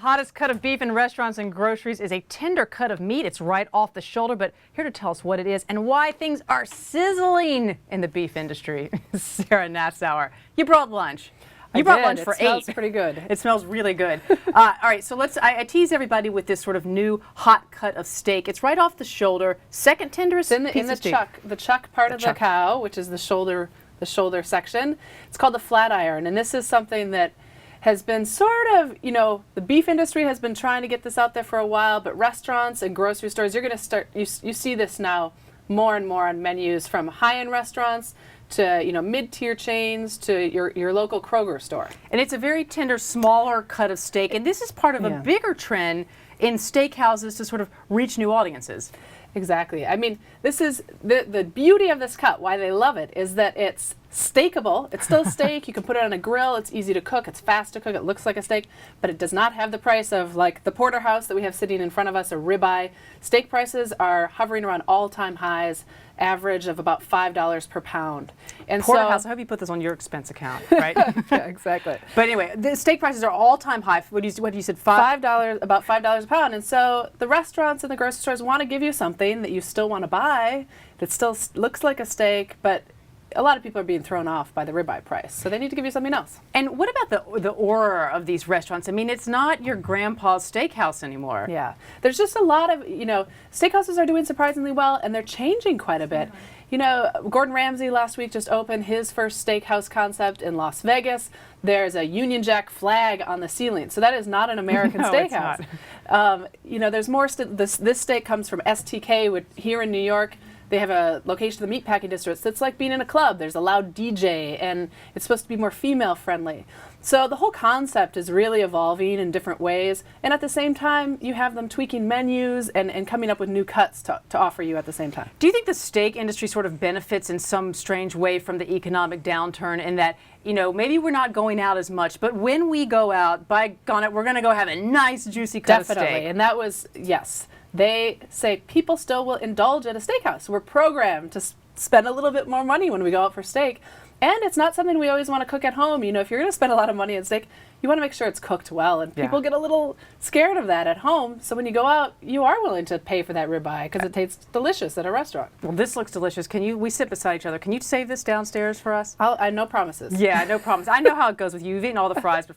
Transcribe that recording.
hottest cut of beef in restaurants and groceries is a tender cut of meat. It's right off the shoulder, but here to tell us what it is and why things are sizzling in the beef industry, Sarah Nassauer. You brought lunch. You brought lunch for 8. It smells pretty good. It smells really good. All right, so I tease everybody with this sort of new hot cut of steak. It's right off the shoulder, second tenderest It's in the chuck part of the cow, which is the shoulder section. It's called the flat iron, and this is something that has been sort of, the beef industry has been trying to get this out there for a while, but restaurants and grocery stores, you're going to start, you see this now more and more on menus, from high-end restaurants to mid-tier chains to your local Kroger store. And it's a very tender, smaller cut of steak, and this is part of a bigger trend in steakhouses to sort of reach new audiences. Exactly. I mean, this is the beauty of this cut, why they love it, is that it's steakable. It's still steak. You can put it on a grill. It's easy to cook. It's fast to cook. It looks like a steak, but it does not have the price of like the porterhouse that we have sitting in front of us, or ribeye. Steak prices are hovering around all-time highs, average of about $5 per pound. And porterhouse, I hope you put this on your expense account, right? Yeah, exactly. But anyway, the steak prices are all-time high. What you said, $5, about $5 a pound. And so the restaurants and the grocery stores want to give you something that you still want to buy, that still looks like a steak, but a lot of people are being thrown off by the ribeye price, so they need to give you something else. And what about the aura of these restaurants? I mean, it's not your grandpa's steakhouse anymore. Yeah, there's just a lot of, steakhouses are doing surprisingly well, and they're changing quite a bit. Gordon Ramsay last week just opened his first steakhouse concept in Las Vegas. There's a Union Jack flag on the ceiling, so that is not an American steakhouse. It's not. There's more. This steak comes from STK here in New York. They have a location in the meatpacking district. It's like being in a club. There's a loud DJ, and it's supposed to be more female friendly. So the whole concept is really evolving in different ways, and at the same time, you have them tweaking menus and coming up with new cuts to offer you at the same time. Do you think the steak industry sort of benefits in some strange way from the economic downturn, in that, maybe we're not going out as much, but when we go out, by gone it, we're going to go have a nice, juicy cut of steak? Definitely, and that was, yes. They say people still will indulge at a steakhouse. We're programmed to spend a little bit more money when we go out for steak. And it's not something we always want to cook at home. If you're going to spend a lot of money on steak, you want to make sure it's cooked well. And people get a little scared of that at home. So when you go out, you are willing to pay for that ribeye because it tastes delicious at a restaurant. Well, this looks delicious. We sit beside each other. Can you save this downstairs for us? I no promises. Yeah, no promises. I know how it goes with you. You've eaten all the fries before.